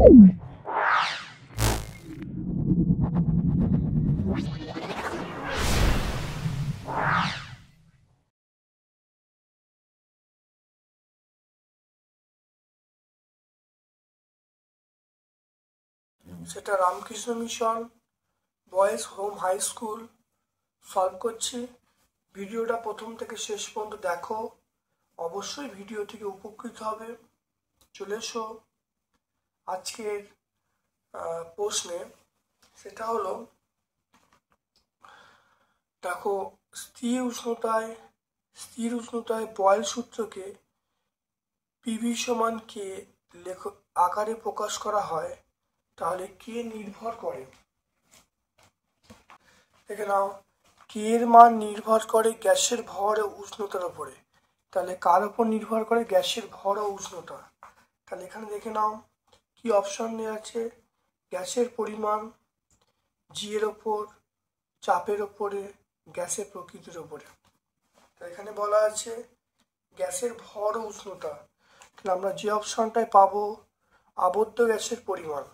সেটা Ramakrishna mission boys home high school solve করছি। ভিডিওটা প্রথম থেকে শেষ পর্যন্ত দেখো, অবশ্যই ভিডিও থেকে উপকৃত হবে। চলে এসো আজকের প্রশ্নে। সেটা হলো, দেখো, স্থির উষ্ণতায় বয়েল সূত্রকে পিভি সমান কে আকারে প্রকাশ করা হয়, তাহলে কে নির্ভর করে? দেখে নাও, কে এর মান নির্ভর করে গ্যাসের ভর ও উষ্ণতার উপরে। তাহলে কার উপর নির্ভর করে? গ্যাসের ভর ও উষ্ণতা। তাহলে এখানে দেখে নাও কি অপশন দেওয়া আছে। গ্যাসের পরিমাণ, জি এর ওপর, চাপের ওপরে, গ্যাসের প্রকৃতির ওপরে। তাই এখানে বলা আছে গ্যাসের ভর ও উষ্ণতা। তাহলে আমরা যে অপশনটায় পাবো আবদ্ধ গ্যাসের পরিমাণ।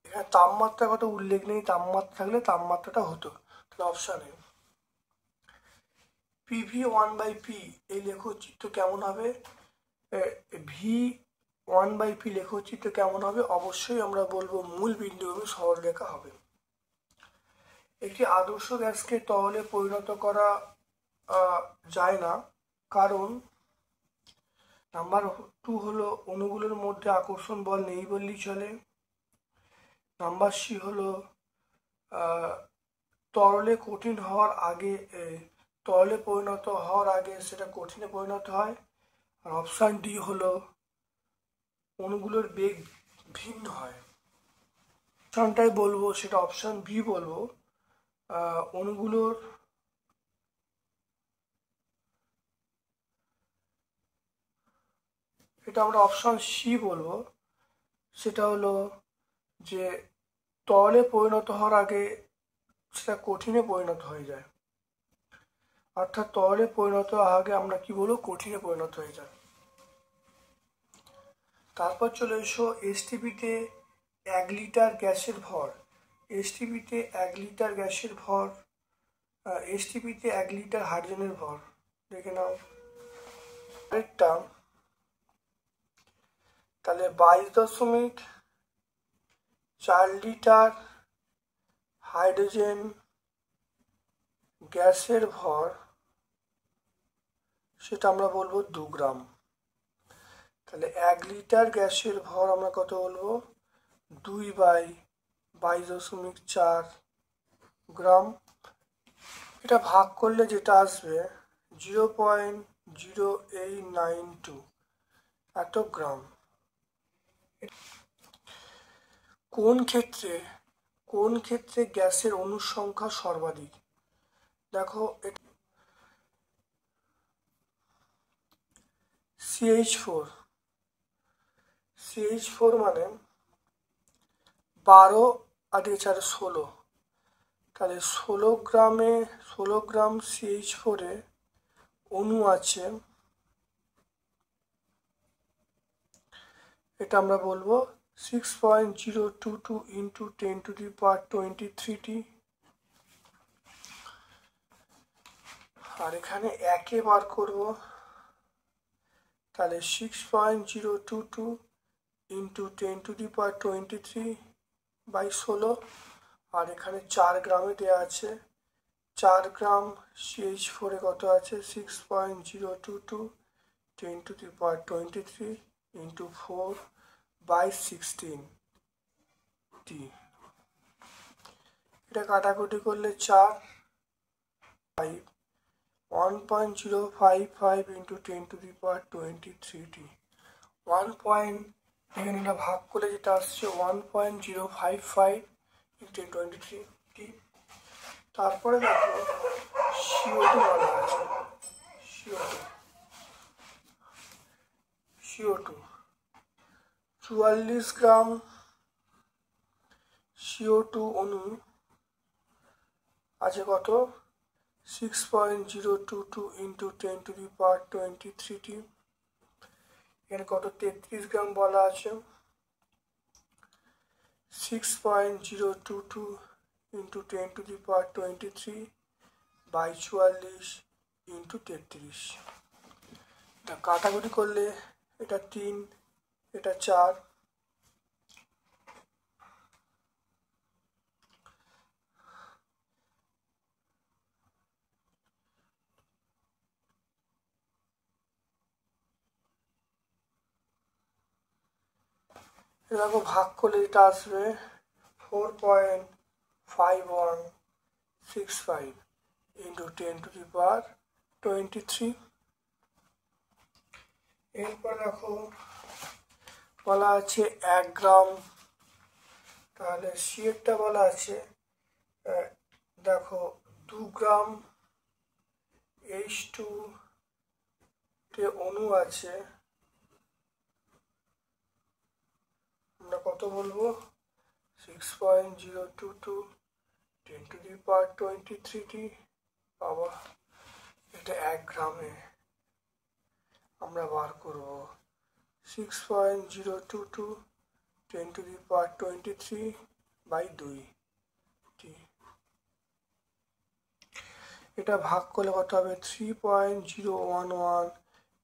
এখানে তাপমাত্রা কত উল্লেখ নেই, তাপমাত্রা থাকলে তাপমাত্রাটা হতো। তাহলে অপশানে পিভি ওয়ান বাই পি এই লেখচিত্র কেমন হবে? ভি ওয়ান বাই পি লেখচিত্র কেমন হবে? অবশ্যই আমরা বলবো মূল বিন্দুগামী সরলরেখা হবে। একটি আদর্শ গ্যাসকে তরলে পরিণত করা যায় না, কারণ নাম্বার 2 হলো অণুগুলোর মধ্যে আকর্ষণ বল নেই বললেই চলে। নাম্বার সি হলো তরলে পরিণত হওয়ার আগে সেটা কঠিনে পরিণত হয়। আর অপশান ডি হলো অণুগুলোর বেগ ভিন্ন হয়। অপশানটাই বলবো সেটা অপশান বি বলবো, অণুগুলোর এটা আমরা অপশান সি বলবো। সেটা হলো যে তরলে পরিণত হওয়ার আগে সেটা কঠিনে পরিণত হয়ে যায়, অর্থাৎ তরলে পরিণত হওয়ার আগে আমরা কি বলবো? কঠিনে পরিণত হয়ে যায়। তারপর চলে এসো এসটিপিতে 1 লিটার গ্যাসের ভর। এসটিপিতে 1 লিটার গ্যাসের ভর, এসটিপিতে 1 লিটার হাইড্রোজেনের ভর। দেখে নাও আরেকটা, তাহলে 22.4 লিটার হাইড্রোজেন গ্যাসের ভর, সেটা আমরা বলবো 2 গ্রাম। তাহলে 1 লিটার গ্যাসের ভর আমরা কত বলবো? 2/22.4 গ্রাম। এটা ভাগ করলে যেটা আসবে 0.0892 এত গ্রাম। কোন ক্ষেত্রে গ্যাসের অণুর সংখ্যা সর্বাধিক? দেখো CH4 মানে 12 আর 16, তাহলে 16 গ্রাম CH4 এ অণু আছে, এটা আমরা বলবো 6.022 ইন্টু 10⁻23t। আর এখানে একে বার করব, তাহলে 6.022 ইন্টু 10⁻23/16। আর এখানে 4 গ্রামে দেওয়া আছে, 4 গ্রাম CH4 এ কত আছে? 6.022 10⁻23 ইন্টু 4/16t। এটা কাটাকুটি করলে 4, 1.055 ইন্টু 10⁻23t। এখানে এটা ভাগ করে যেটা আসছে 1.055 ইন্টু 10⁻23t। তারপরে দেখো CO2 বলা আছে, CO2 44 গ্রাম CO2 অণু আছে কত? 6.022 ইন্টু 10⁻23t। এখানে কত? 33 গ্রাম বলা আছে। 6.022 ইন্টু 10⁻23 বাই 44 ইন্টু 33। এটা কাটাকুটি করলে এটা 3, এটা 4, দেখো ভাগ করলে এটা আসবে 4.5165 ইন্টু 10⁻23। এরপর দেখো বলা আছে 1 গ্রাম, তাহলে সিএরটা বলা আছে দেখো 2 গ্রাম H2 তে অণু আছে, আমরা কত বলবো 6.022 10⁻23 বাবা, এটা 1 গ্রামে আমরা বার করব 6.022 10⁻23 বাই 2। এটা ভাগ করলে কত হবে 3.011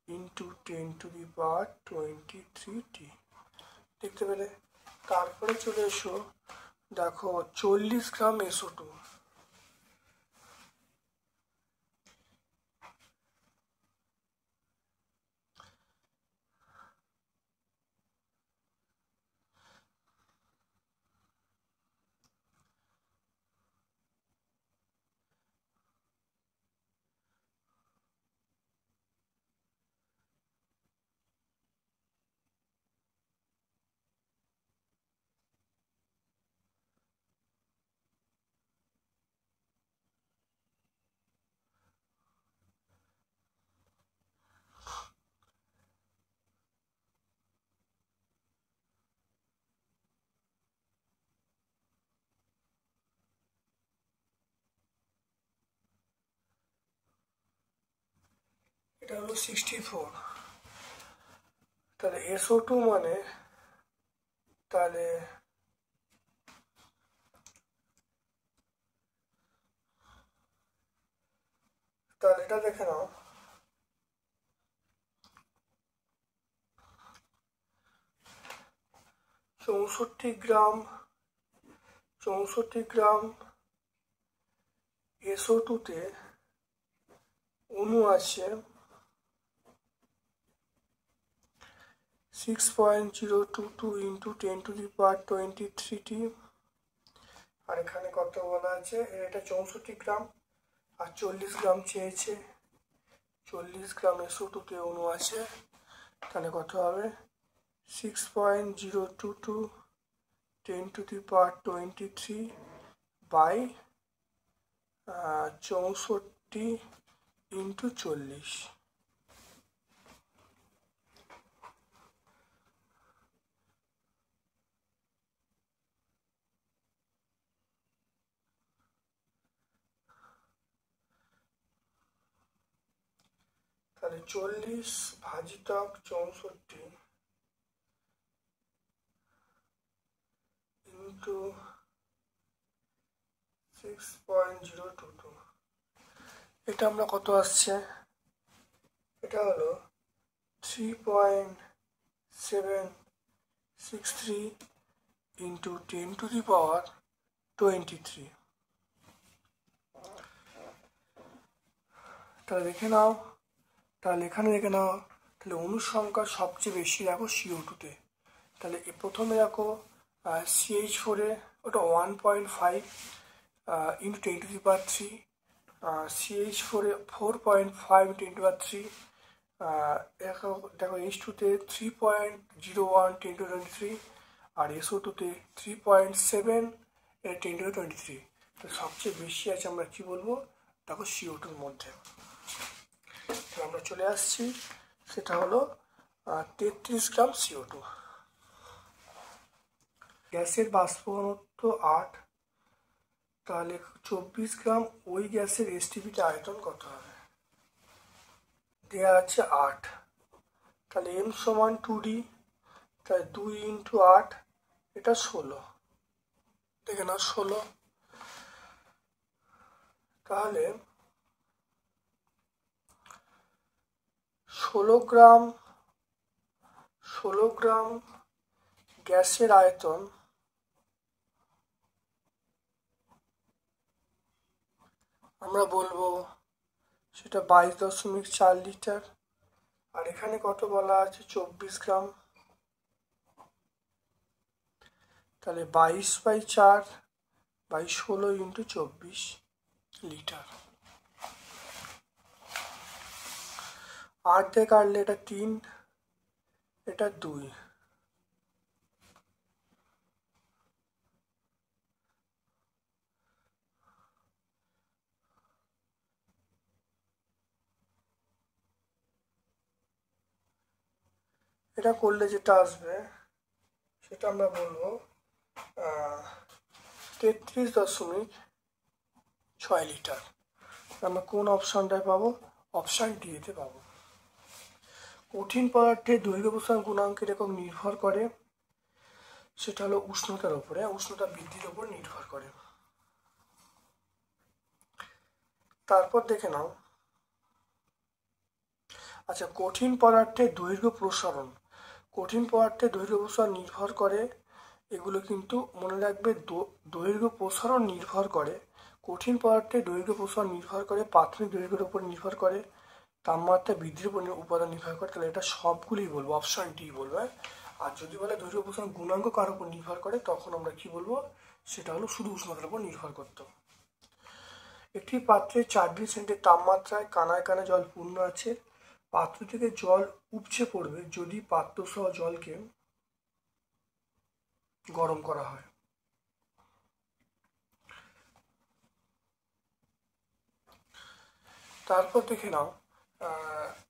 ইন্টু 10⁻23 দেখতে পেলে। তারপরে চলে এসো দেখো 40 গ্রাম SO2, এটা হলো 64। তাহলে SO2 মানে তাহলে এটা দেখে নাও 64 গ্রাম SO2 তে অণু আছে 6.022 ইন্টু 10⁻23 আর এখানে কত বলা আছে, এটা 64 গ্রাম আর 40 গ্রাম চেয়েছে, 40 গ্রাম SO2 তে অণু আছে, তাহলে কত হবে 6.022 10⁻23 বাই 64 ইন্টু 40। তাহলে 40 ভাজিতক 64 ইন্টু 6.022, এটা আমরা কত আসছে, এটা হলো 3.763 ইন্টু 10⁻23। তাহলে দেখে নাও, তাহলে এখানে দেখে নাও, তাহলে অণুর সংখ্যা সবচেয়ে বেশি দেখো CO2-তে। তাহলে প্রথমে দেখো CH4-এ ওটা 1.5 ইন্টু 10⁻3, CH4-এ 4.5 10⁻3, দেখো H2-তে 3.01 10⁻23 আর SO2-তে 3.7 10⁻23। তো সবচেয়ে বেশি আছে আমরা কি বলবো দেখো CO2-র মধ্যে। তো আমরা চলে আসছি, সেটা হলো 33 গ্রাম CO2। গ্যাসের বাষ্প ঘনত্ব 8, তাহলে 24 গ্রাম ওই গ্যাসের STPতে আয়তন কত হবে, দেওয়া আছে 8, তাহলে M সমান 2D, তাহলে 2 ইন্টু 8 এটা 16, দেখে নাও 16। তাহলে 16 গ্রাম গ্যাসের আয়তন আমরা বলবো সেটা 22.4 লিটার। আর এখানে কত বলা আছে, 24 গ্রাম। তাহলে 22/4/16 × 24 লিটার। 8 দিয়ে কাটলে এটা 3, এটা 2। এটা করলে যেটা আসবে সেটা আমরা বলবো 33.6 লিটার। আমরা কোন অপশানটায় পাবো? অপশান ডিতে পাবো। কঠিন পদার্থের দৈর্ঘ্য প্রসারণ গুণাঙ্কের একক নির্ভর করে, সেটা হলো উষ্ণতার উপরে, উষ্ণতা বৃদ্ধির উপর নির্ভর করে। তারপর দেখে নাও, আচ্ছা, কঠিন পদার্থের দৈর্ঘ্য প্রসারণ, কঠিন পদার্থের দৈর্ঘ্য প্রসারণ নির্ভর করে, এগুলো কিন্তু মনে রাখবে, দৈর্ঘ্য প্রসারণ নির্ভর করে, কঠিন পদার্থের দৈর্ঘ্য প্রসারণ নির্ভর করে, প্রাথমিক দৈর্ঘ্যের উপর নির্ভর করে, তাপমাত্রা বৃদ্ধির উপর উপাদান নির্ভর করে। তাহলে এটা সবগুলোই বলবো, অপশন ডি বলবো। আর যদি বলে দৈর্ঘ্য প্রসারণ গুণাঙ্ক কার উপর নির্ভর করে, তখন আমরা কি বলবো, সেটা হলো শুধু উষ্ণতার উপর নির্ভর করতো। একটি পাত্রে 4 ডিগ্রি সেন্টিগ্রেড তাপমাত্রায় কানায় কানায় জল পূর্ণ আছে। পাত্র থেকে জল উপচে পড়বে যদি পাত্রসহ জলকে গরম করা হয়। তারপর দেখে নাও,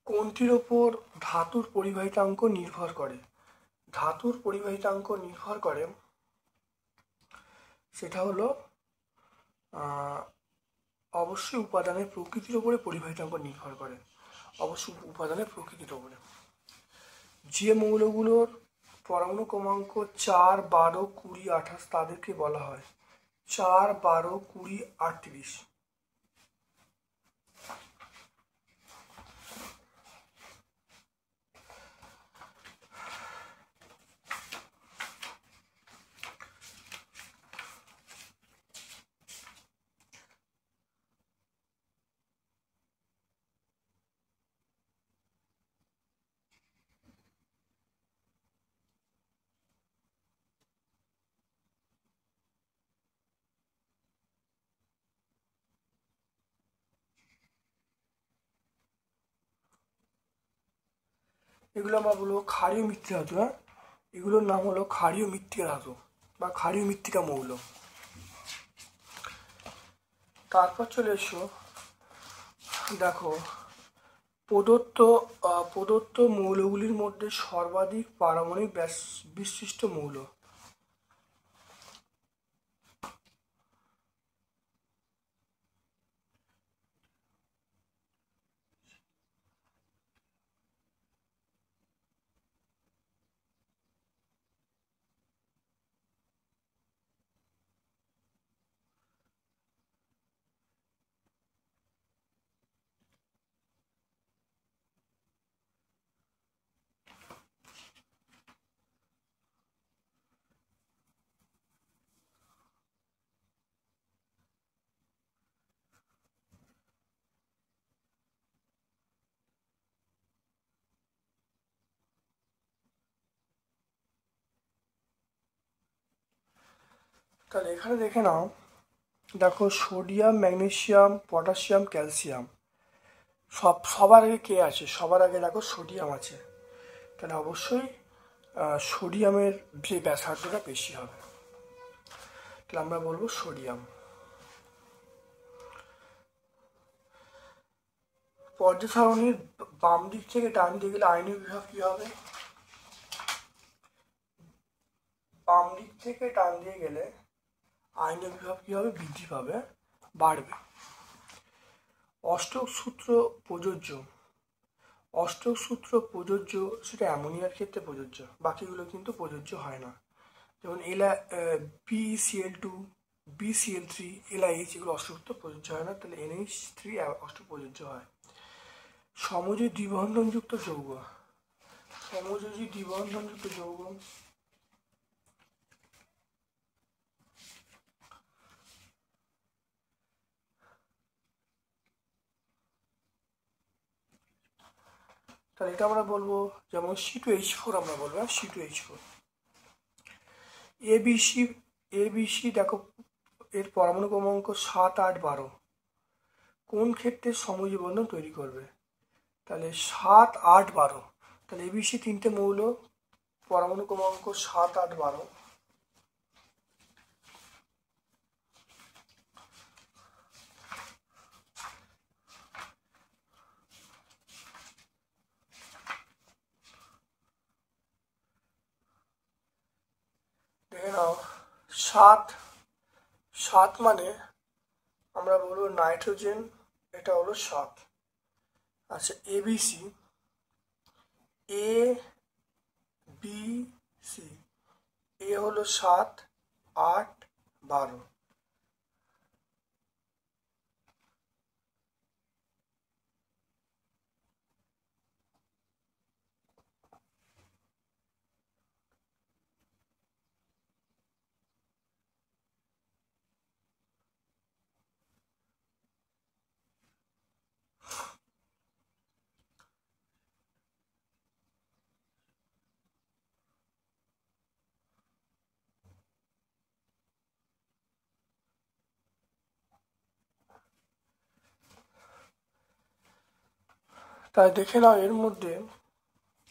কোনটির ওপর ধাতুর পরিবাহিতাঙ্ক নির্ভর করে। ধাতুর পরিবাহিতাঙ্ক নির্ভর করে, সেটা হলো অবশ্যই উপাদানের প্রকৃতির উপরে পরিবাহিতাঙ্ক নির্ভর করে, অবশ্যই উপাদানের প্রকৃতির উপরে। যে মৌলগুলোর পরমাণু ক্রমাঙ্ক 4, 12, 20, 28 তাদেরকে বলা হয় 4, 12, 20, 38। এগুলো আমরা বলবো ক্ষারীয় মৃত্তিকা ধাতু। হ্যাঁ, এগুলোর নাম হলো ক্ষারীয় মৃত্তিকা ধাতু বা ক্ষারীয় মৃত্তিকা মৌল। তারপর চলে এসো, দেখো, প্রদত্ত মৌলগুলির মধ্যে সর্বাধিক পারমাণবিক ব্যাস বিশিষ্ট মৌল। তাহলে এখানে দেখে নাও, দেখো, সোডিয়াম, ম্যাগনেসিয়াম, পটাশিয়াম, ক্যালসিয়াম, সবার আগে কে আছে? সবার আগে দেখো সোডিয়াম আছে। তাহলে অবশ্যই সোডিয়ামের যে ব্যাসার্ধটা বেশি হবে, তাহলে আমরা বলবো সোডিয়াম। পর্যায় সারণীর বাম দিক থেকে ডান দিকে গেলে আয়নীয় বিভব কি হবে? বাম দিক থেকে ডান দিকে গেলে আয়নীয় বিভব কি হবে? বৃদ্ধি পাবে, বাড়বে। অষ্টক সূত্র প্রযোজ্য, অষ্টক সূত্র প্রযোজ্য সেটা অ্যামোনিয়ার ক্ষেত্রে প্রযোজ্য, বাকিগুলো কিন্তু প্রযোজ্য হয় না। যেমন BeCl2, BCl3, LiH এগুলো অষ্টক প্রযোজ্য হয় না, তাহলে NH3 অষ্টক প্রযোজ্য হয়। সমযোজী দ্বিবন্ধনযুক্ত যৌগ, সমযোজী দ্বিবন্ধনযুক্ত যৌগ তাহলে এটা আমরা বলবো যেমন C2H4 আমরা বলবো, C2H4। ABC দেখো এর পরমাণু ক্রমাঙ্ক 7, 8, 12 কোন ক্ষেত্রে সমযোজী বন্ধন তৈরি করবে? তাহলে 7, 8, 12, তাহলে ABC তিনটে মৌল, পরমাণু ক্রমাঙ্ক 7, 8, 12। দেখে নাও 7 মানে আমরা বলবো নাইট্রোজেন, এটা হলো 7। আচ্ছা ABC, ABC, এ হলো 7, 8, 12। তাই দেখে নাও এর মধ্যে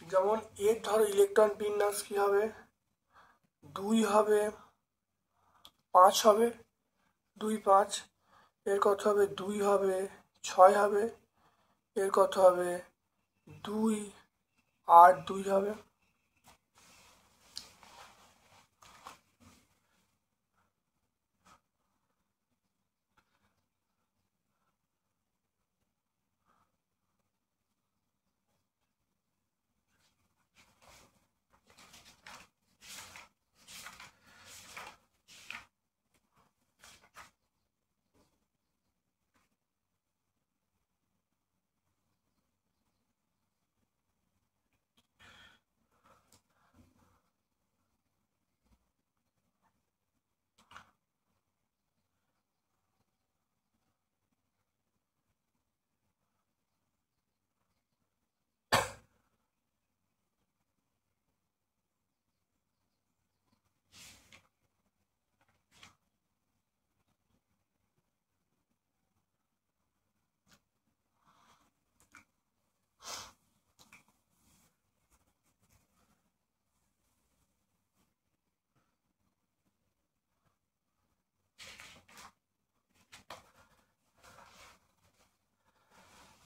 যেমন এর ধরো ইলেকট্রন বিন্যাস কি হবে, 2 হবে, 5 হবে, 2, 5। এর কত হবে, 2 হবে, 6 হবে। এর কত হবে, 2, 8, 2 হবে।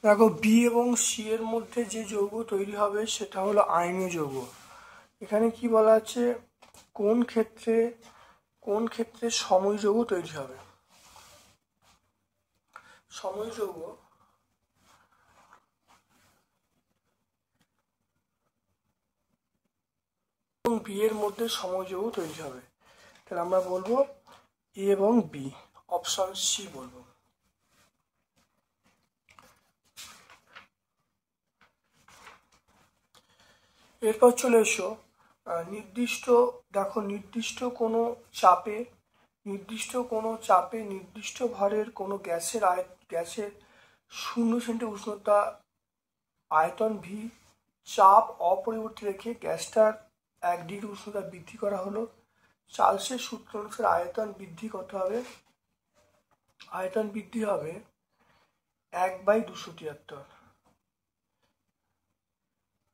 দেখো বি এবং সি এর মধ্যে যে যৌগ তৈরি হবে সেটা হলো আয়নীয় যৌগ। এখানে কি বলা আছে, কোন ক্ষেত্রে সময় যৌগ তৈরি হবে। সময় যৌগ এবং বি এর মধ্যে সময় যৌগ তৈরি হবে, তাহলে আমরা বলবো এ এবং বি, অপশন সি বলবো। এরপর চলে এসো নির্দিষ্ট কোনো চাপে নির্দিষ্ট ভরের কোনো গ্যাসের 0 সেন্টি উষ্ণতা, আয়তন ভি, চাপ অপরিবর্তিত রেখে গ্যাসটার 1 ডিগ্রি উষ্ণতা বৃদ্ধি করা হলো। চার্লসের সূত্র অনুসারে আয়তন বৃদ্ধি কত হবে? আয়তন বৃদ্ধি হবে 1/273,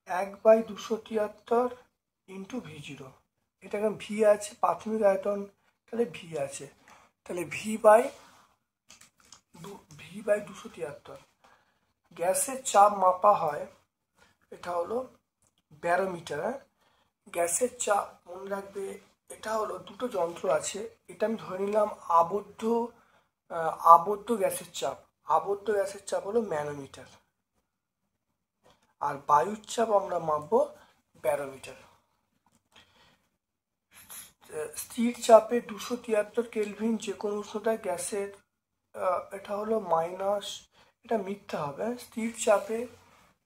1/273 ইন্টু V0। এটা এখন ভি আছে, প্রাথমিক আয়তন, তাহলে ভি আছে, তাহলে ভি বাই 273। গ্যাসের চাপ মাপা হয়, এটা হলো ব্যারোমিটার। গ্যাসের চাপ মনে রাখবে, এটা হলো দুটো যন্ত্র আছে, এটা আমি ধরে নিলাম আবদ্ধ গ্যাসের চাপ। আবদ্ধ গ্যাসের চাপ হলো ম্যানোমিটার, আর বায়ুর চাপ আমরা মাপবো ব্যারোমিটার। স্থির চাপে 273 কেলভিন যে কোনো উষ্ণতায় গ্যাসের এটা হলো মাইনাস, এটা মিথ্যা হবে। স্থির চাপে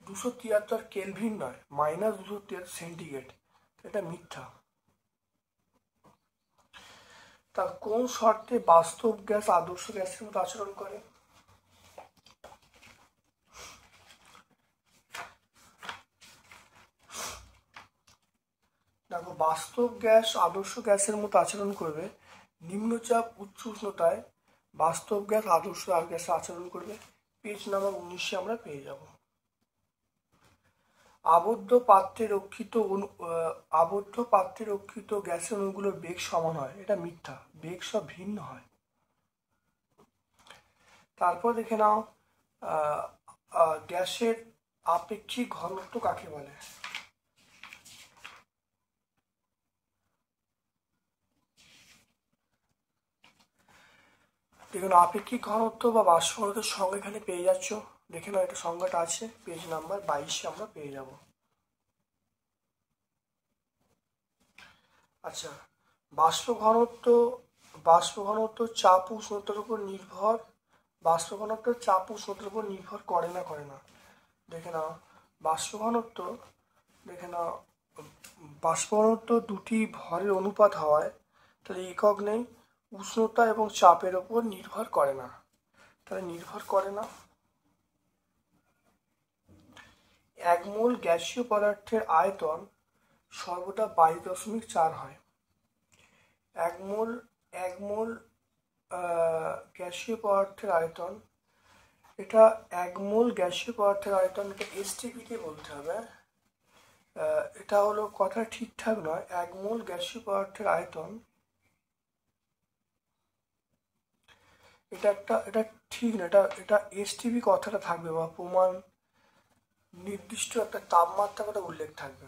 273 কেলভিন নয়, -273 সেন্টিগ্রেড, এটা মিথ্যা। তা কোন শর্তে বাস্তব গ্যাস আদর্শ গ্যাসের মতো আচরণ করে? দেখো, বাস্তব গ্যাস আদর্শ গ্যাসের মতো আচরণ করবে নিম্নচাপ উচ্চ উষ্ণতায়। বাস্তব গ্যাস আদর্শ আর গ্যাসে আচরণ করবে। পেজ নাম্বার 19 আমরা পেয়ে যাব। আবদ্ধ পাত্রে রক্ষিত গ্যাসের অণুগুলোর বেগ সমান হয়, এটা মিথ্যা। বেগ সব ভিন্ন হয়। তারপর দেখে নাও গ্যাসের আপেক্ষিক ঘনত্ব কাকে বলে? দেখুন, আপেক্ষিক ঘনত্ব বা বাষ্প ঘনত্বের সংজ্ঞা এখানে পেয়ে যাচ্ছ। দেখে নাও, এটা সংজ্ঞাটা আছে পেজ নাম্বার 22 আমরা পেয়ে যাব। আচ্ছা, বাষ্প ঘনত্ব চাপ উষ্ণতার উপর নির্ভর। বাষ্প ঘনত্ব চাপ উষ্ণতার উপর নির্ভর করে না? দেখে নাও, বাষ্প ঘনত্ব দুটি ভরের অনুপাত হওয়ায় তাহলে একক নেই, উষ্ণতা এবং চাপের উপর নির্ভর করে না। তাহলে নির্ভর করে না। 1 মোল গ্যাসীয় পদার্থের আয়তন সর্বদা 22.4 হয়। 1 মোল গ্যাসীয় পদার্থের আয়তন, এটা 1 মোল গ্যাসীয় পদার্থের আয়তন, এটা এসটিপিতে বলতে হবে। এটা হলো কথা ঠিকঠাক নয়। 1 মোল গ্যাসীয় পদার্থের আয়তন, এটা ঠিক না। এটা এসটিপি কথাটা থাকবে বা প্রমাণ নির্দিষ্ট একটা তাপমাত্রা কথা উল্লেখ থাকবে।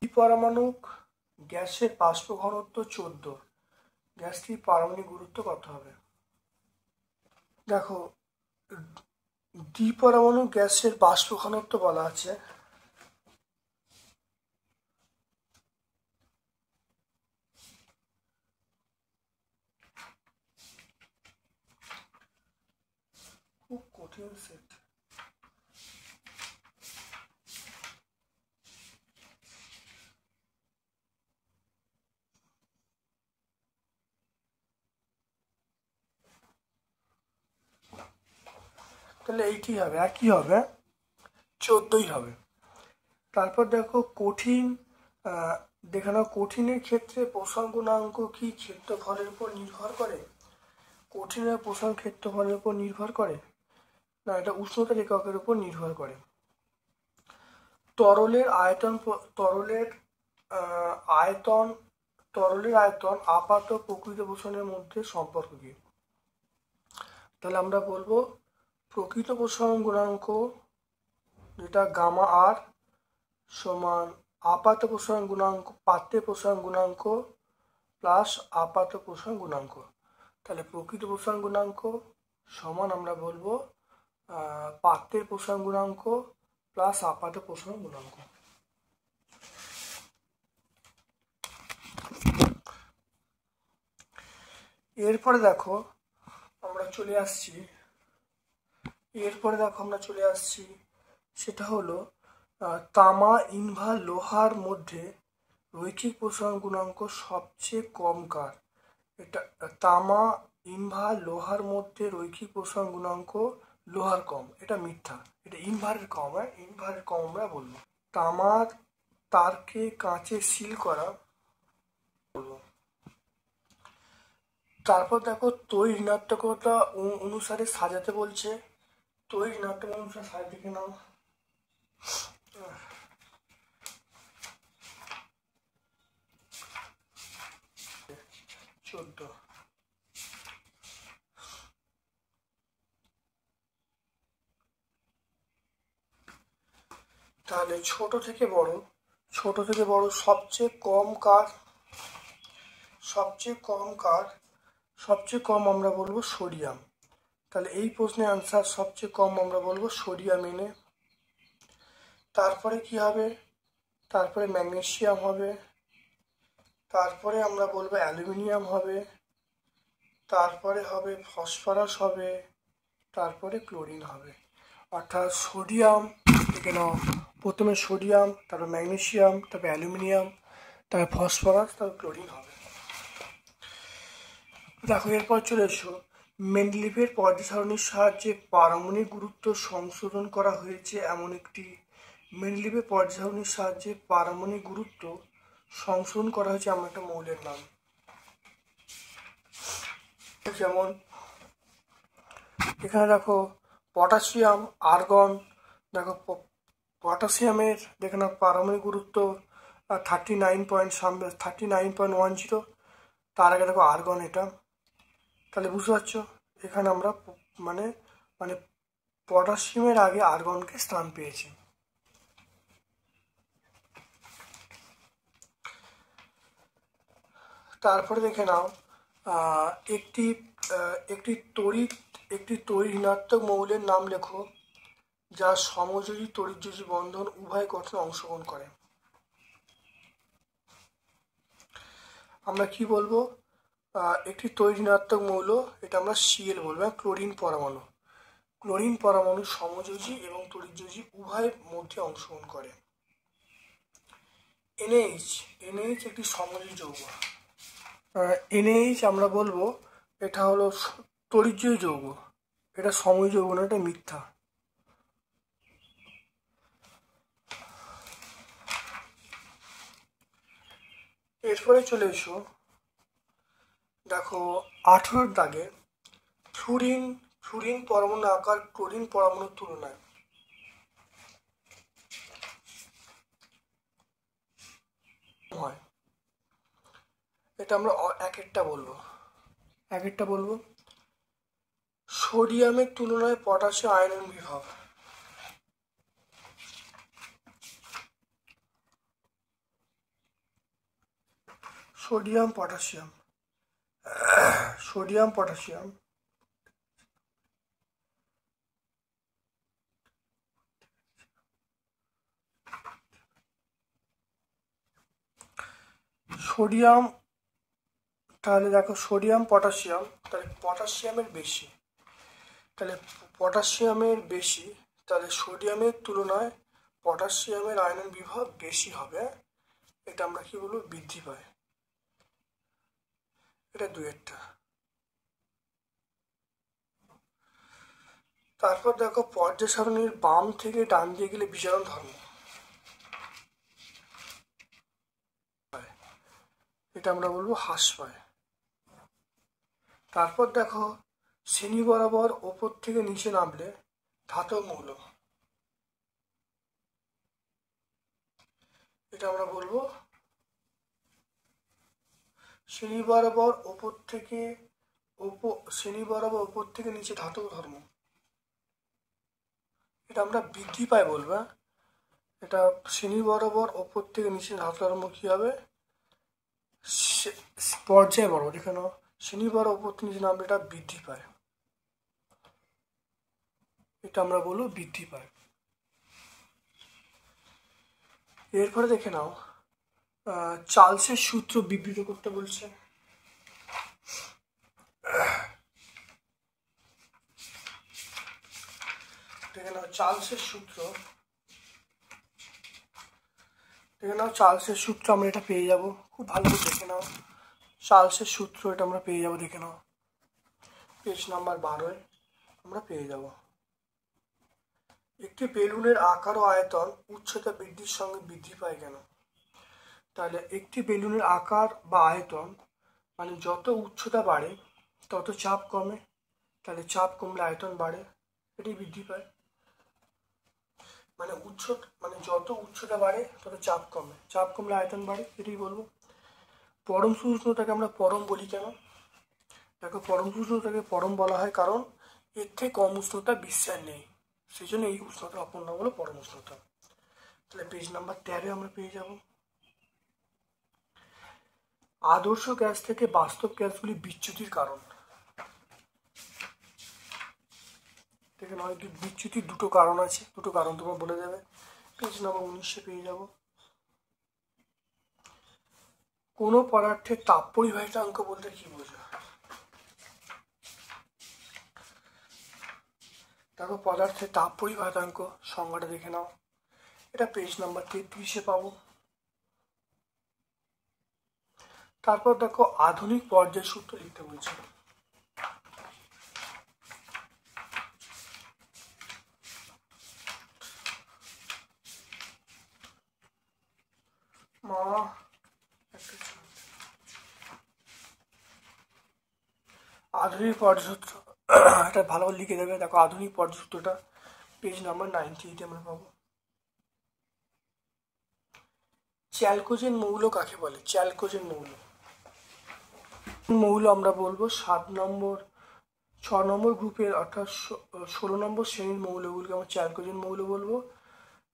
দ্বিপরমাণুক গ্যাসের বাষ্প ঘনত্ব 14, গ্যাসটির পারমাণবিক গুরুত্ব কত হবে? দেখো, দ্বিপরমাণুক গ্যাসের বাষ্প ঘনত্ব বলা আছে খুব কঠিন সেট। তাহলে এইটি হবে, একই হবে, 14ই হবে। তারপর দেখো কঠিন, দেখে নাও কঠিনের ক্ষেত্রে পোষণ গুণাঙ্ক কি ক্ষেত্রফলের উপর নির্ভর করে? কঠিনের পোষণ ক্ষেত্রফলের উপর নির্ভর করে না, এটা উষ্ণতার এককের উপর নির্ভর করে। তরলের আয়তন আপাত প্রকৃত পোষণের মধ্যে সম্পর্ক কি? তাহলে আমরা বলবো প্রকৃত পোষণ গুণাঙ্ক, যেটা গামা আর সমান আপাত প্রসারণ গুণাঙ্ক, পাত্রের প্রসারণ গুণাঙ্ক প্লাস আপাত প্রসারণ গুণাঙ্ক। তাহলে প্রকৃত প্রসারণ গুণাঙ্ক সমান আমরা বলবো পাত্রের প্রসারণ গুণাঙ্ক প্লাস আপাত প্রসারণ গুণাঙ্ক। এরপরে দেখো আমরা চলে আসছি, সেটা হলো তামা ইনভা লোহার মধ্যে রৈখিক প্রসারণ গুণাঙ্ক সবচেয়ে কম কার? এটা তামা ইনভা লোহার মধ্যে রৈখিক প্রসারণ গুণাঙ্ক লোহার কম, এটা মিথ্যা। এটা ইনভারের কম, ইনভারের কম আমরা বলবো। তামার তারকে কাঁচে সিল করা বলবো। তারপর দেখো তৈরি ঋণাত্মকতা অনুসারে সাজাতে বলছে। তৈরি ঋণাত্মকতা অনুসারে সাজাতে, দেখে নাও, 14। তাহলে ছোট থেকে বড় সবচেয়ে কম আমরা বলবো সোডিয়াম। তাহলে এই প্রশ্নের আনসার সবচেয়ে কম আমরা বলবো সোডিয়াম এনে। তারপরে কি হবে? তারপরে ম্যাগনেসিয়াম হবে, তারপরে আমরা বলবো অ্যালুমিনিয়াম হবে, তারপরে হবে ফসফরাস হবে, তারপরে ক্লোরিন হবে। অর্থাৎ সোডিয়াম, দেখে নাও, প্রথমে সোডিয়াম, তারপর ম্যাগনেসিয়াম, তারপর অ্যালুমিনিয়াম, তারপর ফসফরাস, তারপর ক্লোরিন হবে। দেখো এরপর চলে এসো, মেন্ডেলিভের পর্যায় সারণীর সাহায্যে পারমাণবিক গুরুত্ব সংশোধন করা হয়েছে এমন একটি, মেন্ডেলিভের পর্যায় সারণীর সাহায্যে পারমাণবিক গুরুত্ব সংশোধন করা হয়েছে এমন একটা মৌলের নাম। যেমন এখানে দেখো পটাশিয়াম, আর্গন, দেখো পটাশিয়ামের দেখে না পারমাণবিক গুরুত্ব 39.10, তার আগে দেখো আর্গন এটা। তাহলে বুঝতে পারছো এখানে আমরা মানে মানে পটাশিয়ামের আগে আর্গনকে স্থান পেয়েছি। তারপরে দেখে নাও একটি তড়িৎ ঋণাত্মক মৌলের নাম লেখো যা সমযোজী তড়িৎযোজী বন্ধন উভয় গঠনে অংশগ্রহণ করে। আমরা কি বলবো, একটি তড়িৎ ঋণাত্মক মৌল, এটা আমরা Cl বলবো। ক্লোরিন পরমাণু, ক্লোরিন পরমাণু সমযোজী এবং তড়িৎযোজী উভয় মধ্যে অংশগ্রহণ করে। NH একটি সমযোজী যৌগ। NH আমরা বলবো এটা হলো তড়িৎযোজী যৌগ, এটা সমযোজী যৌগ না, এটা মিথ্যা। এরপরে চলে এসো, দেখো 18 দাগে ফ্লুরিন পরমাণু আকার ক্লোরিন পরমাণুর তুলনায় হয়। এটা আমরা এক একটা বলবো। সোডিয়ামের তুলনায় পটাশিয়াম আয়নন বিভব, সোডিয়াম পটাশিয়াম সোডিয়াম তাহলে দেখো সোডিয়াম পটাশিয়াম, তাহলে পটাশিয়ামের বেশি, তাহলে সোডিয়ামের তুলনায় পটাশিয়ামের আয়নন বিভব বেশি হবে। এটা আমরা কি বলবো, বৃদ্ধি পায়। এটা দুয়েরটা। তারপর দেখো পর্যায় সারণীর বাম থেকে ডান দিকে গেলে বিচরণ ধর্ম, এটা আমরা বলবো হ্রাস পায়। তারপর দেখো শ্রেণী বরাবর ওপর থেকে নিচে নামলে ধাতব মৌল, এটা আমরা বলবো শ্রেণী বরাবর ওপর থেকে নিচে ধাতব ধর্ম, এটা আমরা বৃদ্ধি পায় বলবো। এটা শ্রেণী বরাবর ওপর থেকে নিচে ধাতব ধর্ম কি হবে, পর্যায় বরাবর, এখানে শ্রেণী বরাবর ওপর থেকে নিচে নামলে এটা বৃদ্ধি পায়, এটা আমরা বলবো বৃদ্ধি পায়। এরপরে দেখে নাও চার্লসের সূত্র বিবৃত করতে বলছে। দেখে নাও চার্লসের সূত্র আমরা এটা পেয়ে যাব, খুব ভালো করে দেখে নাও। চার্লসের সূত্র এটা আমরা পেয়ে যাব, দেখে নাও পেজ নাম্বার 12 আমরা পেয়ে যাব। একটি বেলুনের আকার ও আয়তন উচ্চতা বৃদ্ধির সঙ্গে বৃদ্ধি পায় কেন? তাহলে একটি বেলুনের আকার বা আয়তন মানে যত উচ্চতা বাড়ে তত চাপ কমে, তাহলে চাপ কমলে আয়তন বাড়ে, এটি বৃদ্ধি পায়। মানে যত উচ্চতা বাড়ে তত চাপ কমে, চাপ কমলে আয়তন বাড়ে, এটাই বলবো। পরম সহিষ্ণুতাকে আমরা পরম বলি কেন? দেখো পরম সহিষ্ণুতাকে পরম বলা হয় কারণ এর থেকে কম উষ্ণতা বিশ্বের নেই, সেই জন্য এই উষ্ণতার অপর নাম হলো পরম উষ্ণতা। তাহলে পেজ নাম্বার 13 আমরা পেয়ে যাব। আদর্শ গ্যাস থেকে বাস্তব গ্যাসগুলি বিচ্যুতির কারণ, দেখেন হয় বিচ্যুতির দুটো কারণ আছে, দুটো কারণ তোমরা বলে দেবে, পেজ নাম্বার 19 পেয়ে যাব। কোনো পদার্থের তাপ পরিবাহিতাঙ্ক বলতে কি বোঝো? দেখো পদার্থের তাপ পরিবাহিতাঙ্ক সংজ্ঞাটা দেখে নাও, এটা পেজ নাম্বার 33-এ পাবো। তারপর দেখো আধুনিক পর্যায় সূত্র লিখতে বলছে। আধুনিক পর্যায় সূত্র এটা ভালো করে লিখে দেবে। দেখো আধুনিক পর্যায় সূত্রটা পেজ নাম্বার 98 আমরা পাবো। চ্যালকোজেন মৌল কাকে বলে? চ্যালকোজেন মৌল আমরা বলবো 6 নম্বর গ্রুপের অর্থাৎ 16 নম্বর শ্রেণীর মৌলগুলোকে আমরা চ্যালকোজেন মৌল বলবো,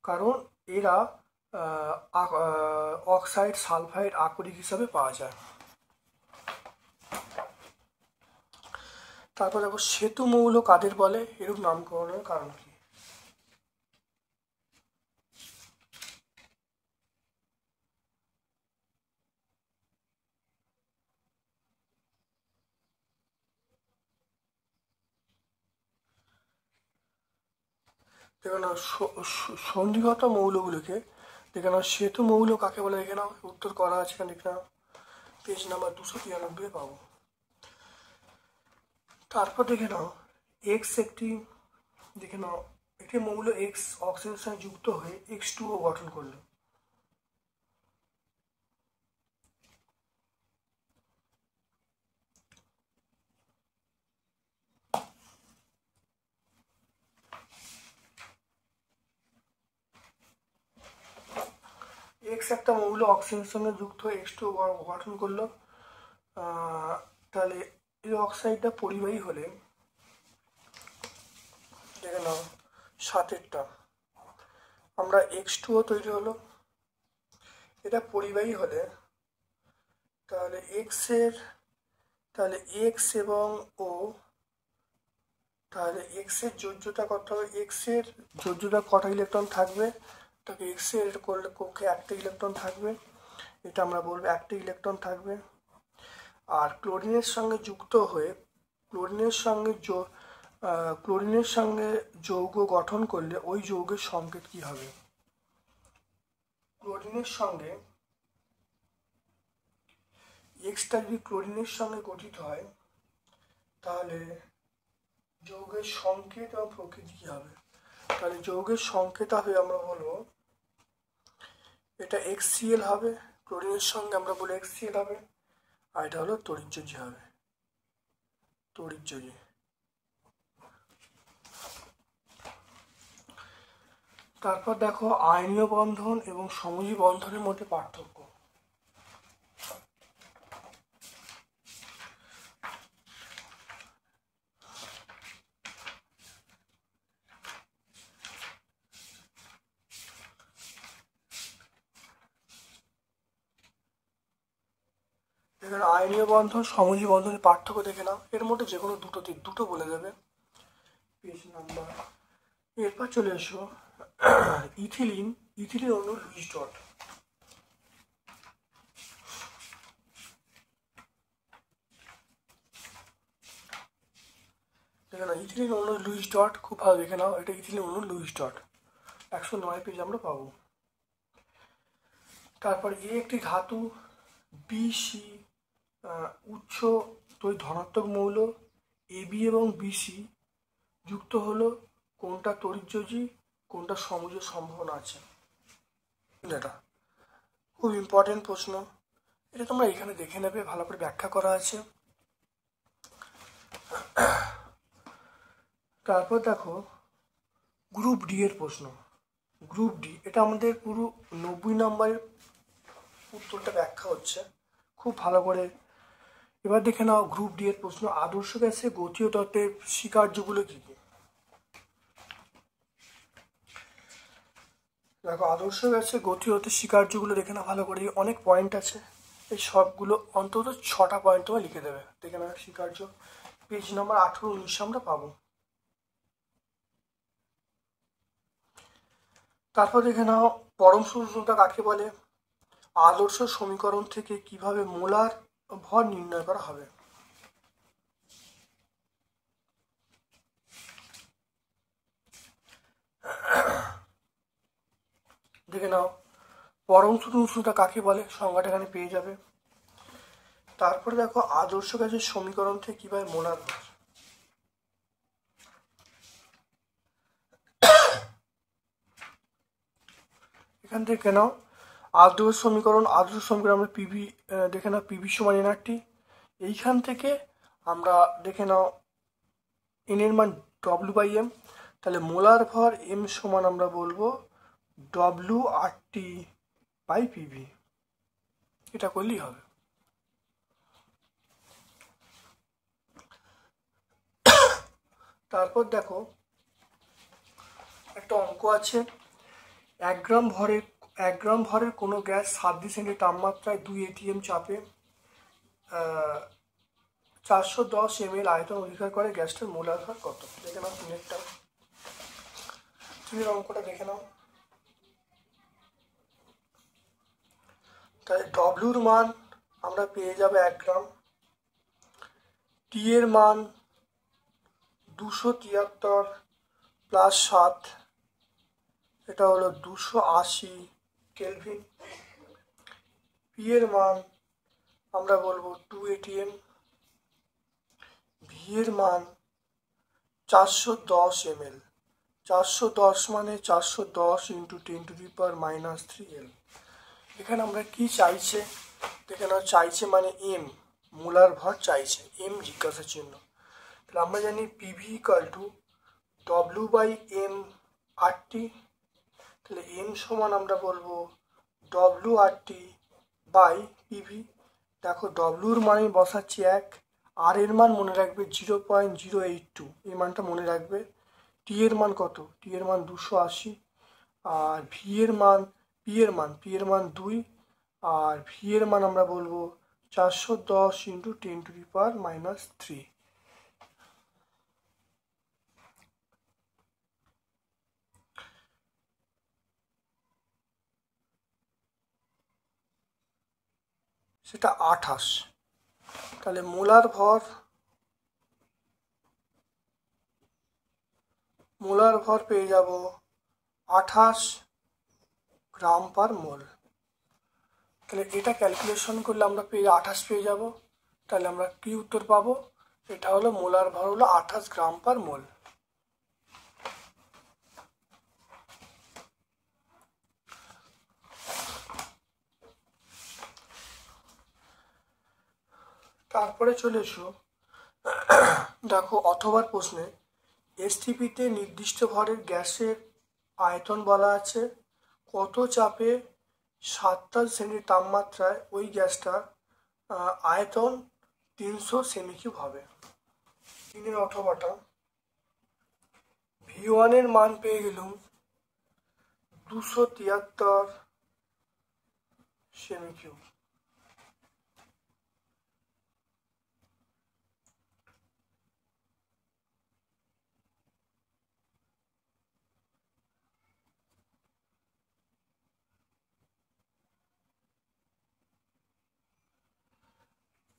কারণ এরা অক্সাইড সালফাইড আকরিক হিসাবে পাওয়া যায়। তারপর দেখো সেতু মৌল কাদের বলে? এরূপ নামকরণের কারণ কি? দেখো না সন্ধিগত মৌলগুলোকে দেখে নাও সেতু মৌল কাকে বলে দেখে নাও, উত্তর করা আছে এখানে দেখে নাও, পেজ নাম্বার 293 পাবো। তারপর দেখে নাও একটি মৌল এক্স অক্সিজেনের সঙ্গে যুক্ত হয়ে X2O গঠন করলো। এক্স একটা মৌল অক্সিজেনের সঙ্গে যুক্ত হয়ে X2O গঠন করলো। তাহলে এই অক্সাইডটা পরিবাহী হলে দেখে নাও 7টা আমরা X2O তৈরি হলো। এটা পরিবাহী হলে তাহলে এক্স এবং ও, তাহলে এক্স এর যোজ্যতা কত হবে? এক্স এর যোজ্যতা কটা ইলেকট্রন থাকবে? তাকে এক্স এর করলে কক্ষে একটা ইলেকট্রন থাকবে, এটা আমরা বলবো একটা ইলেকট্রন থাকবে। আর ক্লোরিনের সঙ্গে যুক্ত হয়ে ক্লোরিনের সঙ্গে যৌগ গঠন করলে ওই যৌগের সংকেত কি হবে? ক্লোরিনের সঙ্গে এক্সটা যদি ক্লোরিনের সঙ্গে গঠিত হয় তাহলে যৌগের সংকেত এবং প্রকৃতি কি হবে? তাহলে যৌগের সংকেত হবে আমরা বলবো এটা HCl হবে, ক্লোরিনের সঙ্গে আমরা বলি HCl হবে, আর এটা হলো তড়িৎযোজী হবে, তড়িৎযোজী। তারপর দেখো আয়নীয় বন্ধন এবং সমযোজী বন্ধনের মধ্যে পার্থক্য। এখানে আয়নীয় বন্ধন সমযোজী বন্ধনের পার্থক্য দেখে নাও, এর মধ্যে যে কোনো দুটো বলে দেবে, পেজ নাম্বার। এরপর চলে এসো ইথিলিন অণু লুইস ডট। দেখে নাও ইথিলিন অণু লুইস ডট, খুব ভালো দেখে নাও, এটা ইথিলিন অণু লুইস ডট 109 পেজ আমরা পাবো। তারপর একটি ধাতু বিসি উচ্চ ধনাত্মক মৌল এবি এবং বিসি যুক্ত হলো, কোনটা তড়িৎযোজী কোনটা সমযোজী সম্ভাবনা আছে? এটা খুব ইম্পর্টেন্ট প্রশ্ন, এটা তোমরা এখানে দেখে নেবে, ভালো করে ব্যাখ্যা করা আছে। তারপর দেখো গ্রুপ ডি এর প্রশ্ন। গ্রুপ ডি এটা আমাদের পুরো 90 নম্বরের উত্তরটা ব্যাখ্যা হচ্ছে, খুব ভালো করে এবার দেখে নাও। গ্রুপ ডি এর প্রশ্ন, আদর্শ গ্যাসে গতীয় তত্ত্বের স্বীকার্যগুলো কি কি? দেখো আদর্শ গ্যাসে গতীয় তত্ত্বের স্বীকার্যগুলো দেখে নাও ভালো করে, অনেক পয়েন্ট আছে, এই সবগুলো অন্তত 6টা পয়েন্ট তোমার লিখে দেবে। দেখে নাও স্বীকার্য, পেজ নাম্বার 18-19 আমরা পাবো। তারপর দেখে নাও পরম সহিষ্ণুতা কাকে বলে? আদর্শ সমীকরণ থেকে কিভাবে মোলার ভর নির্ণয় করা হবে। দেখে নাও, পরম স্থূল উষ্ণতা কাকে বলে, সংজ্ঞাটা এখানে পেয়ে যাবে। তারপরে দেখো আদর্শ গ্যাসের সমীকরণ থেকে কিভাবে মোলার ভর। এখান থেকে নাও আদর্শ সমীকরণ আমরা পিভি দেখে নাও, পিভি সমান এনআরটি। এইখান থেকে আমরা দেখে নাও এন এর মান ডব্লিউ বাই এম, তাহলে মোলার ভর এম সমান আমরা বলবো W R T by PV, এটা করলেই হবে। তারপর দেখো একটা অঙ্ক আছে, 1 গ্রাম ভরের কোনো গ্যাস 7 ডিগ্রি তাপমাত্রায় 2 ATM চাপে 410 ml আয়তন অধিকার করে, গ্যাসটার মোলার ভর কত। দেখে নাও তিনের অঙ্কটা দেখে নাও। তাহলে ডব্লিউর মান আমরা পেয়ে যাবে 1 গ্রাম, টি এর মান 273 প্লাস 7, এটা হলো 280 কেলভিন। পি এর মান আমরা বলবো 2 ATM, ভি এর মান 410 ml, 410 মানে 410 ইন্টু 10⁻³ এখানে আমরা কি চাইছে, এখানে চাইছে মানে এম, মোলার ভর চাইছে, এম জিজ্ঞাসা চিহ্ন। তাহলে আমরা জানি PV equal to W by M R T, তাহলে এম সমান আমরা বলবো W R T by PV. দেখো ডব্লিউর মান আমি বসাচ্ছি 1, আর এর মান মনে রাখবে 0.082, এই মানটা মনে রাখবে। টি এর মান কত, টি এর মান 280, আর পি এর মান 2, আর ভি এর মান আমরা বলবো 410 ইন্টু 10⁻³ সেটা 28। তাহলে মোলার ভর পেয়ে যাব 28 গ্রাম পার মোল। তাহলে এটা ক্যালকুলেশন করলে আমরা 28 পেয়ে যাব। তাহলে আমরা কি উত্তর পাবো, এটা হলো মোলার ভর হলো 28 গ্রাম পার মোল। তারপরে চলে এসো, দেখো অথবার প্রশ্নে এসটিপিতে নির্দিষ্ট ভরের গ্যাসের আয়তন বলা আছে, কত চাপে 27 তাপমাত্রায় ওই গ্যাসটার আয়তন 300 সেমি কিউব হবে। তিনের অথবাটা ভি ওয়ানের মান পেয়ে গেলাম 273 সেমি কিউব,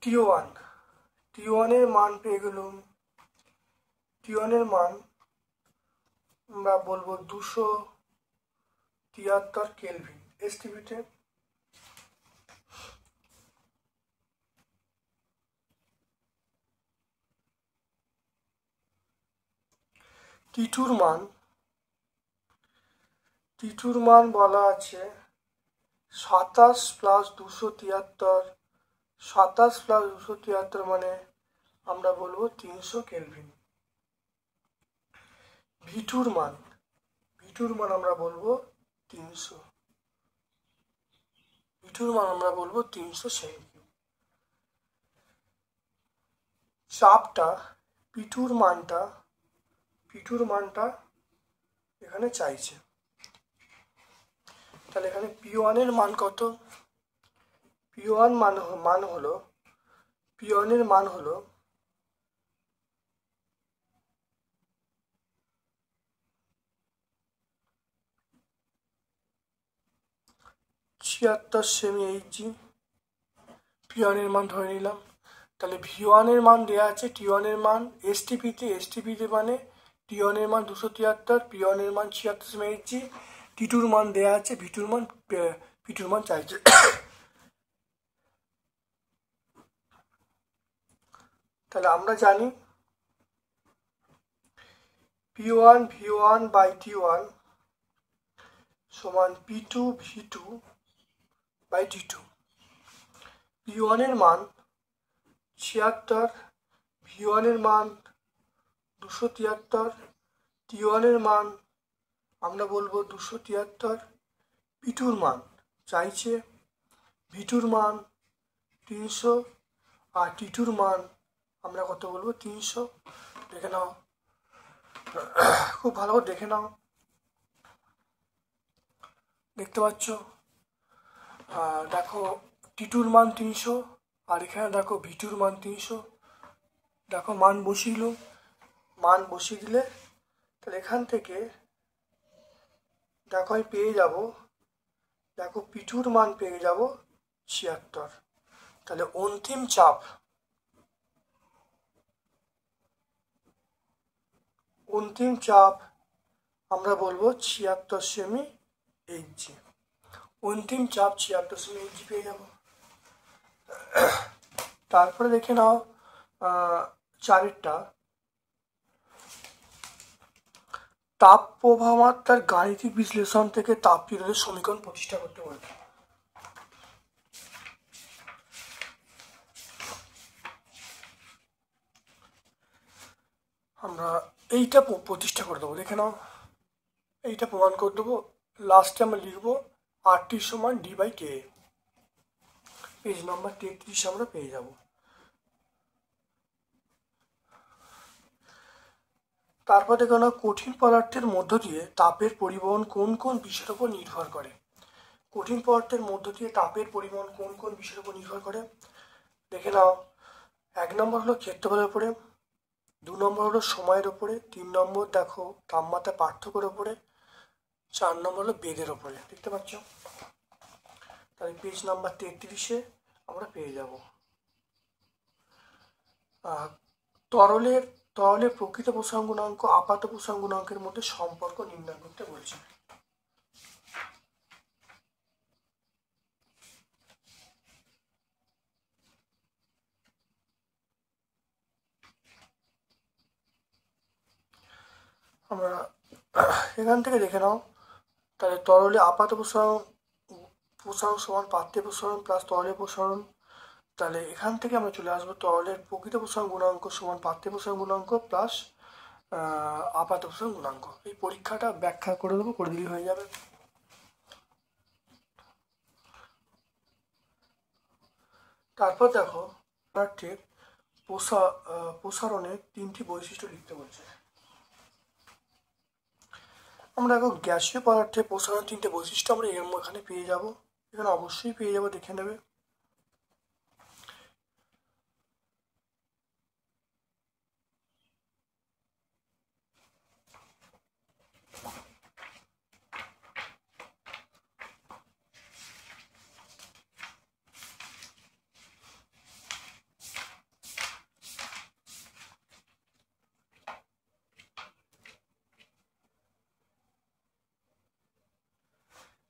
টি ওয়ানের মান পেয়ে গেলাম, টি ওয়ানের মান আমরা বলবো 273 কেলভিন এসটিপিতে। টিটুর মান বলা আছে 27 প্লাস 273, 27 প্লাস 273 মানে আমরা বলবো 300 কেলভিন। ভিটুর মান আমরা বলবো 300, সেমি কিউব। চাপটা পিটুর মানটা এখানে চাইছে, তাহলে এখানে পি ওয়ানের মান কত, পি ওয়ানের মান হলো 0.082 76 সেমি এইচজি। P1 এর মান ধরে নিলাম। তাহলে V1 এর মান দেওয়া আছে, T1 এর মান STP মানে T1 এর মান 273, P1 এর মান 76 সেমি এইচজি, T2 মান দেওয়া আছে, P2 মান চাইছে। তাহলে আমরা জানি P1 V1 বাই T1 সমান P2 V2 by T2। P1 এর মান 76, V1 এর মান 273, T1 এর মান আমরা বলবো 273, P2 মান চাইছে, V2 মান 300 আর T2 মান আমরা কত বলবো 300। দেখে নাও, খুব ভালো করে দেখে নাও, দেখতে পাচ্ছ। দেখো T2 মান 300 আর এখানে দেখো V2 মান 300। দেখো মান বসিয়ে দিলে তাহলে এখান থেকে দেখো আমি পেয়ে যাব, দেখো P2 মান পেয়ে যাব 76। তাহলে অন্তিম চাপ আমরা বলবো 76 সেমি এইচজি। অন্তিম চাপ 76 সেমি এইচজি পেয়ে যাব। তারপরে দেখে নাও 4এরটা, তাপ প্রবাহমাত্রার গাণিতিক বিশ্লেষণ থেকে তাপ বিরোধের সমীকরণ প্রতিষ্ঠা করতে বলবে। আমরা এইটা প্রতিষ্ঠা করে দেবো, দেখে নাও, এইটা প্রমাণ করে দেবো। লাস্টে আমরা লিখবো RT সমান D/K। পেজ নাম্বার 33 আমরা পেয়ে যাব। তারপর দেখো না, কঠিন পদার্থের মধ্য দিয়ে তাপের পরিবহন কোন কোন বিষয়ের উপর নির্ভর করে। কঠিন পদার্থের মধ্য দিয়ে তাপের পরিবহন কোন কোন বিষয়ের উপর নির্ভর করে দেখে নাও। 1 নম্বর হলো ক্ষেত্রফলের উপরে, 2 নম্বর হলো সময়ের উপরে, 3 নম্বর দেখো তাপমাত্রা পার্থক্যের উপরে, 4 নম্বর হলো বেগের উপরে। দেখতে পাচ্ছ? তাহলে পেজ নাম্বার 33-এ আমরা পেয়ে যাব। তরলের প্রকৃত প্রসারণ গুণাঙ্ক আপাত প্রসারণ গুণাঙ্কের মধ্যে সম্পর্ক নির্ণয় করতে বলছে। আমরা এখান থেকে দেখে নাও, তাহলে তরলে আপাত প্রসারণ সমান পাত্রে প্রসারণ প্লাস তরলের প্রসারণ। তাহলে এখান থেকে আমরা চলে আসবো তরলের প্রকৃত প্রসারণ গুণাঙ্ক সমান পাত্রে প্রসারণ গুণাঙ্ক প্লাস আপাত প্রসারণ গুণাঙ্ক। এই পরীক্ষাটা ব্যাখ্যা করে দেবো, করে দিলেই হয়ে যাবে। তারপর দেখো পদার্থের প্রসারণের 3টি বৈশিষ্ট্য লিখতে বলছে। আমরা দেখো গ্যাসীয় পদার্থের প্রসারণের 3টে বৈশিষ্ট্য আমরা এখানে পেয়ে যাব, এখানে অবশ্যই পেয়ে যাব, দেখে নেবে।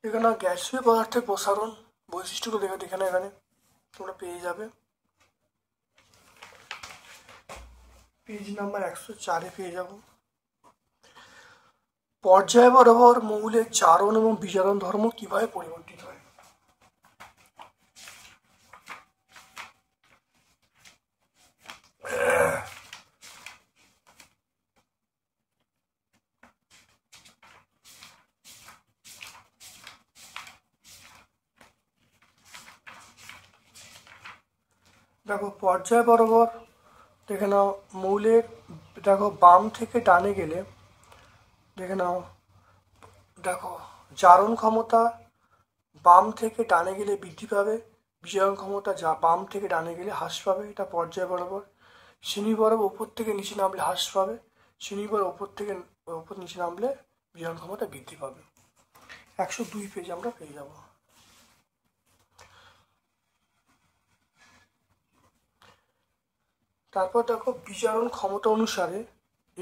এখানে গ্যাসীয় পদার্থের প্রসারণ বৈশিষ্ট্যগুলো দেখে না, এখানে তোমরা পেয়ে যাবে। পেজ নাম্বার 104-এ পেয়ে যাব। পর্যায় বরাবর মৌলের চারণ এবং বিজারণ ধর্ম কিভাবে পরিবর্তিত হয়। দেখো পর্যায় বরাবর দেখে নাও, মৌলের দেখো বাম থেকে ডানে গেলে দেখে নাও, দেখো জারণ ক্ষমতা বাম থেকে ডানে গেলে বৃদ্ধি পাবে, বিজারণ ক্ষমতা বাম থেকে ডানে গেলে হ্রাস পাবে। এটা পর্যায় বরাবর। শ্রেণী বরাবর উপর থেকে নিচে নামলে হ্রাস পাবে, শ্রেণী বরাবর উপর নিচে নামলে বিজারণ ক্ষমতা বৃদ্ধি পাবে। 102 পেজ আমরা পেয়ে যাব। তারপর দেখো বিচারণ ক্ষমতা অনুসারে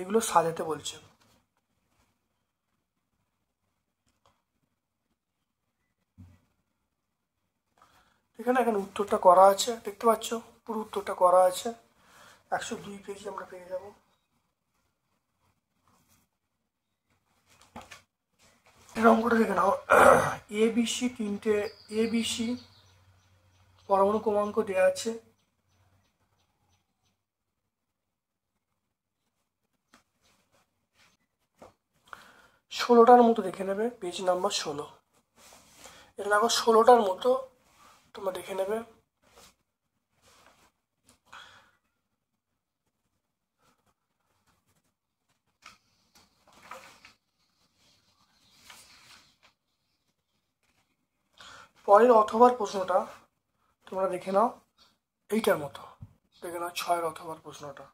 এগুলো সাজাতে বলছে। এখানে উত্তরটা করা আছে, দেখতে পাচ্ছ পুরো উত্তরটা করা আছে। 102 পেজে আমরা পেয়ে যাব। এর অঙ্কটা দেখে নাও। এবিসি তিনটে এবিসি পরমাণু ক্রমাঙ্ক দেওয়া আছে। ষোলোটার মতো দেখে নেবে, পেজ নাম্বার 16। এটা দেখো 16টার মতো তোমরা দেখে নেবে। পরের অথবার প্রশ্নটা তোমরা দেখে নাও, এইটার মতো দেখে নাও, 6-এর অথবার প্রশ্নটা।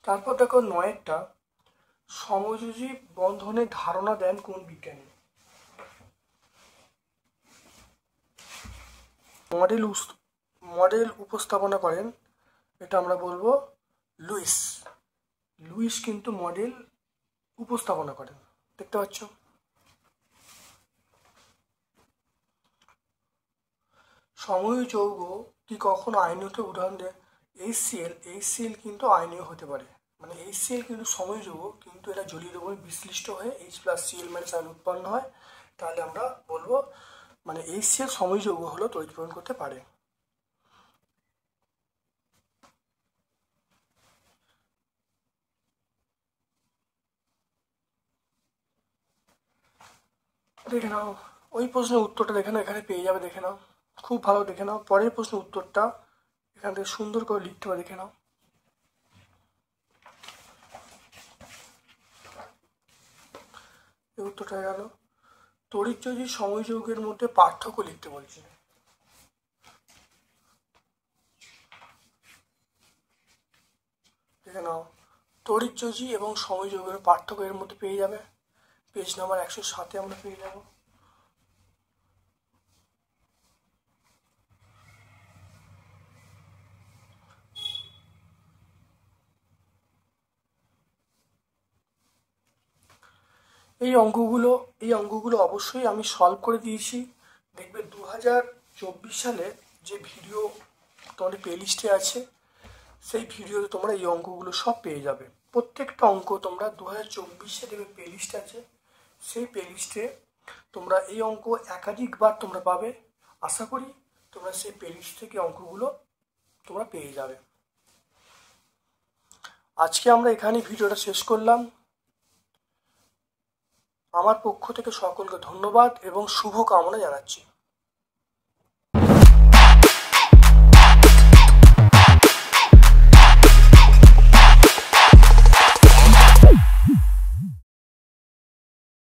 তারপর দেখো 9-এরটা, সমযোজী বন্ধনের ধারণা দেন কোন বিজ্ঞানী? মডেল উপস্থাপনা করেন, এটা আমরা বলবো লুইস। লুইস কিন্তু মডেল উপস্থাপনা করেন, দেখতে পাচ্ছ। সময় যৌগ কি কখনো আইনীয়কে উদাহরণ দেয়? HCl কিন্তু আইনীয় হতে পারে, মানে HCl কিন্তু সময় যৌগ, কিন্তু এটা জলীয় দ্রবণে বিশ্লিষ্ট হয়ে H+Cl- আয়ন উৎপন্ন হয়। তাহলে আমরা বলবো মানে HCl সময় যৌগ হলো তড়িৎ প্রদান করতে পারে। দেখে নাও ওই প্রশ্নের উত্তরটা, দেখে নাও এখানে পেয়ে যাবে, দেখে নাও খুব ভালো, দেখে নাও পরের প্রশ্নের উত্তরটা এখান থেকে সুন্দর করে লিখতে হবে, দেখে নাও। এই উত্তরটা গেল। তড়িৎযোজী সময় যৌগের মধ্যে পার্থক্য লিখতে বলছে। দেখে নাও তড়িৎযোজী এবং সময় যৌগের পার্থক্য এর মধ্যে পেয়ে যাবে, পেজ নাম্বার 107-এ আমরা পেয়ে যাব। এই অঙ্কগুলো অবশ্যই আমি সলভ করে দিয়েছি। দেখবে 2024 সালে যে ভিডিও তোমাদের প্লেলিস্টে আছে, সেই ভিডিওতে তোমরা এই অঙ্কগুলো সব পেয়ে যাবে। প্রত্যেকটা অঙ্ক তোমরা 2024-এ দেখবে প্লেলিস্ট আছে, সেই প্লেলিস্টে তোমরা এই অঙ্ক একাধিকবার তোমরা পাবে। আশা করি তোমরা সেই প্লেলিস্ট থেকে অঙ্কগুলো তোমরা পেয়ে যাবে। আজকে আমরা এখানেই ভিডিওটা শেষ করলাম। আমার পক্ষ থেকে সকলকে ধন্যবাদ এবং শুভ কামনা জানাচ্ছি।